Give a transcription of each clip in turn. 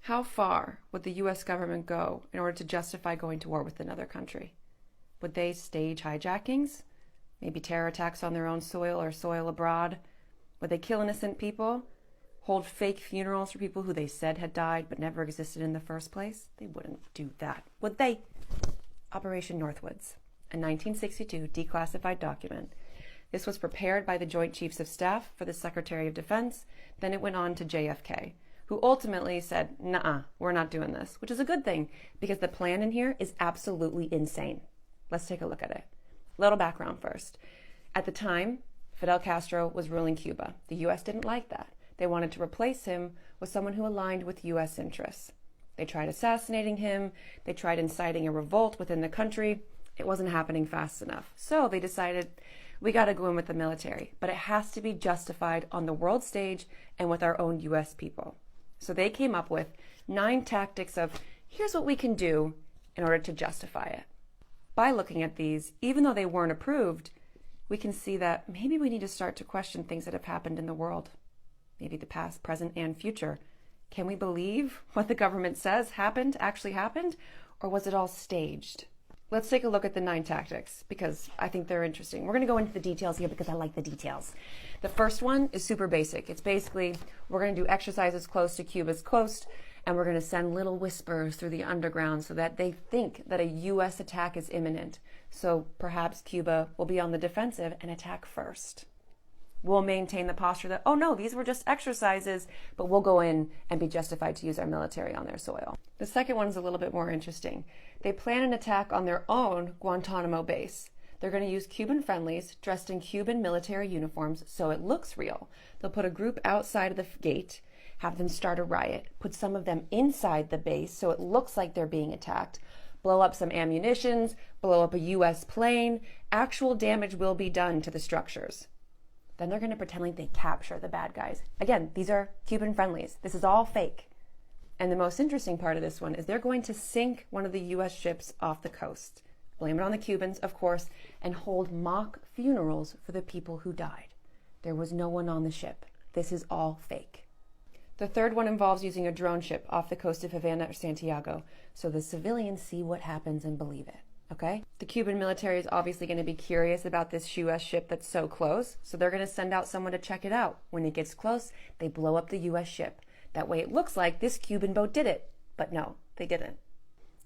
How far would the US government go in order to justify going to war with another country? Would they stage hijackings? Maybe terror attacks on their own soil or soil abroad? Would they kill innocent people? Hold fake funerals for people who they said had died but never existed in the first place? They wouldn't do that, would they? Operation Northwoods, a 1962 declassified document. This was prepared by the Joint Chiefs of Staff for the Secretary of Defense. Then it went on to JFK, who ultimately said, "Nuh-uh, we're not doing this," which is a good thing because the plan in here is absolutely insane. Let's take a look at it. Little background first. At the time, Fidel Castro was ruling Cuba. The U.S. didn't like that. They wanted to replace him with someone who aligned with U.S. interests. They tried assassinating him. They tried inciting a revolt within the country. It wasn't happening fast enough. So they decided, we got to go in with the military, but it has to be justified on the world stage and with our own U.S. people. So they came up with 9 tactics of, here's what we can do in order to justify it. By looking at these, even though they weren't approved, we can see that maybe we need to start to question things that have happened in the world. Maybe the past, present, and future. Can we believe what the government says actually happened, or was it all staged? Let's take a look at the 9 tactics because I think they're interesting. We're going to go into the details here because I like the details. The first one is super basic. It's basically, we're going to do exercises close to Cuba's coast, and we're going to send little whispers through the underground so that they think that a U.S. attack is imminent. So perhaps Cuba will be on the defensive and attack first. We'll maintain the posture that, oh no, these were just exercises, but we'll go in and be justified to use our military on their soil. The second one is a little bit more interesting. They plan an attack on their own Guantanamo base. They're going to use Cuban friendlies dressed in Cuban military uniforms so it looks real. They'll put a group outside of the gate, have them start a riot, put some of them inside the base so it looks like they're being attacked, blow up some ammunitions, blow up a U.S. plane. Actual damage will be done to the structures. Then they're going to pretend like they capture the bad guys. Again, these are Cuban friendlies. This is all fake. And the most interesting part of this one is they're going to sink one of the U.S. ships off the coast, blame it on the Cubans, of course, and hold mock funerals for the people who died. There was no one on the ship. This is all fake. The third one involves using a drone ship off the coast of Havana or Santiago, so the civilians see what happens and believe it. Okay? The Cuban military is obviously going to be curious about this U.S. ship that's so close, so they're going to send out someone to check it out. When it gets close, they blow up the U.S. ship. That way it looks like this Cuban boat did it, but no, they didn't.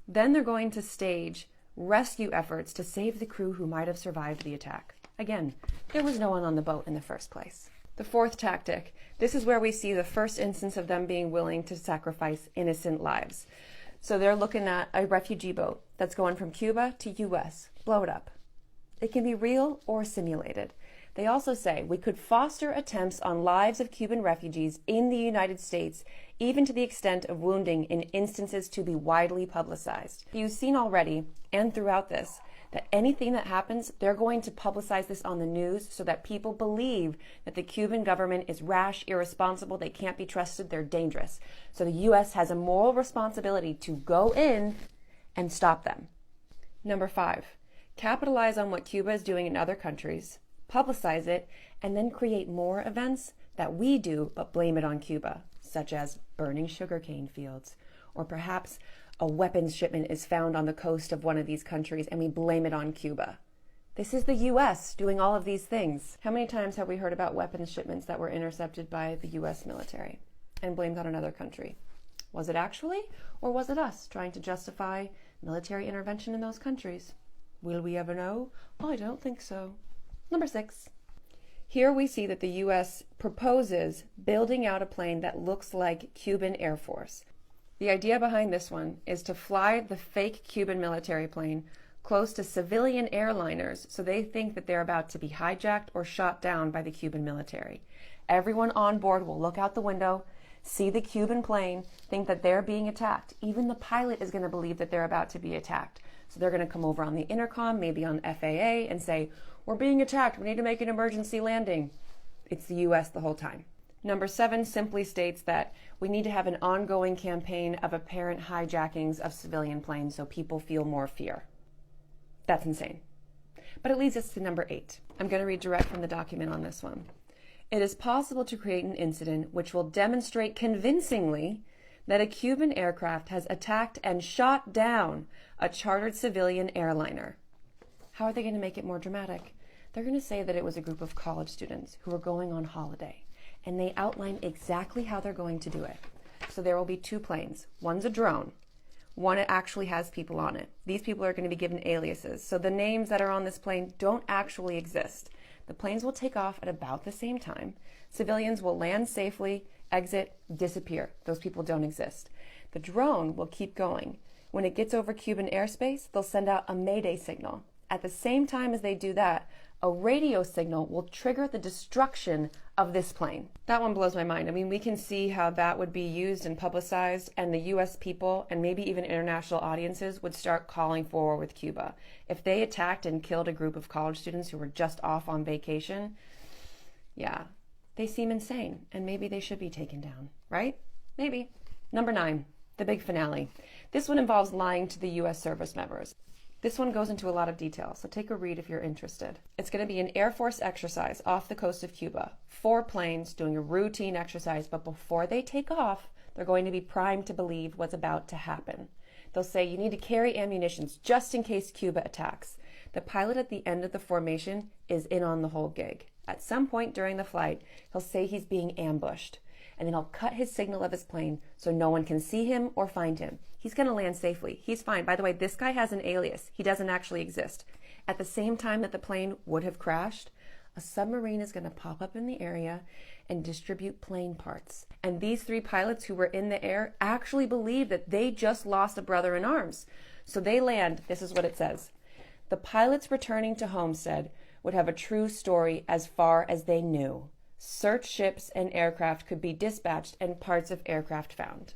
Then they're going to stage rescue efforts to save the crew who might have survived the attack. Again, there was no one on the boat in the first place. The fourth tactic, this is where we see the first instance of them being willing to sacrifice innocent lives. So they're looking at a refugee boat that's going from Cuba to U.S. Blow it up. It can be real or simulated. They also say we could foster attempts on lives of Cuban refugees in the United States, even to the extent of wounding in instances to be widely publicized. You've seen already, and throughout this, that anything that happens, they're going to publicize this on the news so that people believe that the Cuban government is rash, irresponsible, they can't be trusted, they're dangerous. So the U.S. has a moral responsibility to go in and stop them. Number 5, capitalize on what Cuba is doing in other countries, publicize it, and then create more events that we do but blame it on Cuba, such as burning sugarcane fields, or perhaps a weapons shipment is found on the coast of one of these countries and we blame it on Cuba. This is the U.S. doing all of these things. How many times have we heard about weapons shipments that were intercepted by the U.S. military and blamed on another country? Was it actually, or was it us trying to justify military intervention in those countries? Will we ever know? I don't think so. Number 6. Here we see that the U.S. proposes building out a plane that looks like Cuban Air Force. The idea behind this one is to fly the fake Cuban military plane close to civilian airliners so they think that they're about to be hijacked or shot down by the Cuban military. Everyone on board will look out the window, see the Cuban plane, think that they're being attacked. Even the pilot is going to believe that they're about to be attacked. So they're going to come over on the intercom, maybe on FAA, and say, "We're being attacked. We need to make an emergency landing." It's the U.S. the whole time. Number 7 simply states that we need to have an ongoing campaign of apparent hijackings of civilian planes so people feel more fear. That's insane. But it leads us to number 8. I'm going to read direct from the document on this one. It is possible to create an incident which will demonstrate convincingly that a Cuban aircraft has attacked and shot down a chartered civilian airliner. How are they going to make it more dramatic? They're going to say that it was a group of college students who were going on holiday, and they outline exactly how they're going to do it. So there will be 2 planes. One's a drone. One actually has people on it. These people are going to be given aliases. So the names that are on this plane don't actually exist. The planes will take off at about the same time. Civilians will land safely, exit, disappear. Those people don't exist. The drone will keep going. When it gets over Cuban airspace, they'll send out a Mayday signal. At the same time as they do that, a radio signal will trigger the destruction of this plane. That one blows my mind. I mean, we can see how that would be used and publicized, and the US people and maybe even international audiences would start calling for war with Cuba. If they attacked and killed a group of college students who were just off on vacation, yeah, they seem insane, and maybe they should be taken down, right? Maybe. Number 9, the big finale. This one involves lying to the US service members. This one goes into a lot of detail, so take a read if you're interested. It's going to be an Air Force exercise off the coast of Cuba. 4 planes doing a routine exercise, but before they take off, they're going to be primed to believe what's about to happen. They'll say you need to carry ammunitions just in case Cuba attacks. The pilot at the end of the formation is in on the whole gig. At some point during the flight, he'll say he's being ambushed, and then he'll cut his signal of his plane so no one can see him or find him. He's going to land safely. He's fine. By the way, this guy has an alias. He doesn't actually exist. At the same time that the plane would have crashed, a submarine is going to pop up in the area and distribute plane parts. And these 3 pilots who were in the air actually believe that they just lost a brother in arms. So they land. This is what it says. The pilots returning to Homestead would have a true story as far as they knew. Search ships and aircraft could be dispatched and parts of aircraft found.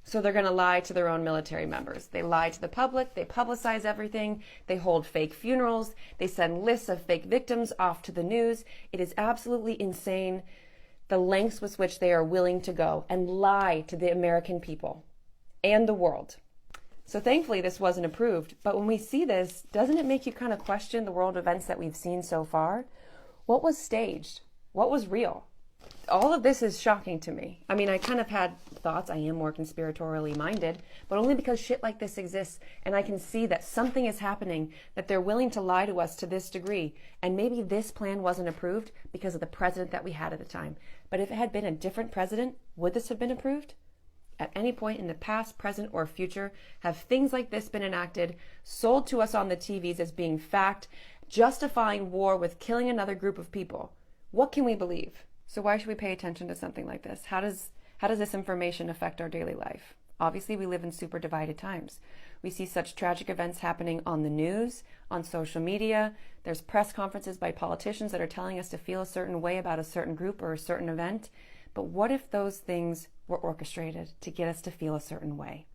So they're going to lie to their own military members. They lie to the public. They publicize everything. They hold fake funerals. They send lists of fake victims off to the news. It is absolutely insane the lengths with which they are willing to go and lie to the American people and the world. So thankfully this wasn't approved. But when we see this, doesn't it make you kind of question the world events that we've seen so far? What was staged? What was real? All of this is shocking to me. I mean, I kind of had thoughts. I am more conspiratorially minded, but only because shit like this exists, and I can see that something is happening, that they're willing to lie to us to this degree. And maybe this plan wasn't approved because of the president that we had at the time. But if it had been a different president, would this have been approved? At any point in the past, present, or future, have things like this been enacted, sold to us on the TVs as being fact, justifying war with killing another group of people? What can we believe? So why should we pay attention to something like this? How does this information affect our daily life? Obviously, we live in super divided times. We see such tragic events happening on the news, on social media. There's press conferences by politicians that are telling us to feel a certain way about a certain group or a certain event. But what if those things were orchestrated to get us to feel a certain way?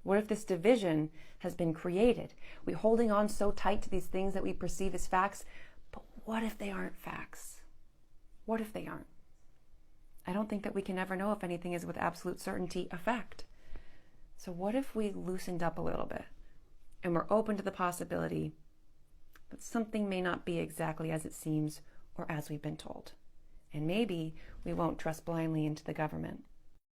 What if this division has been created? We're holding on so tight to these things that we perceive as facts, but what if they aren't facts? What if they aren't? I don't think that we can ever know if anything is with absolute certainty a fact. So what if we loosened up a little bit and we're open to the possibility that something may not be exactly as it seems or as we've been told? And maybe we won't trust blindly into the government.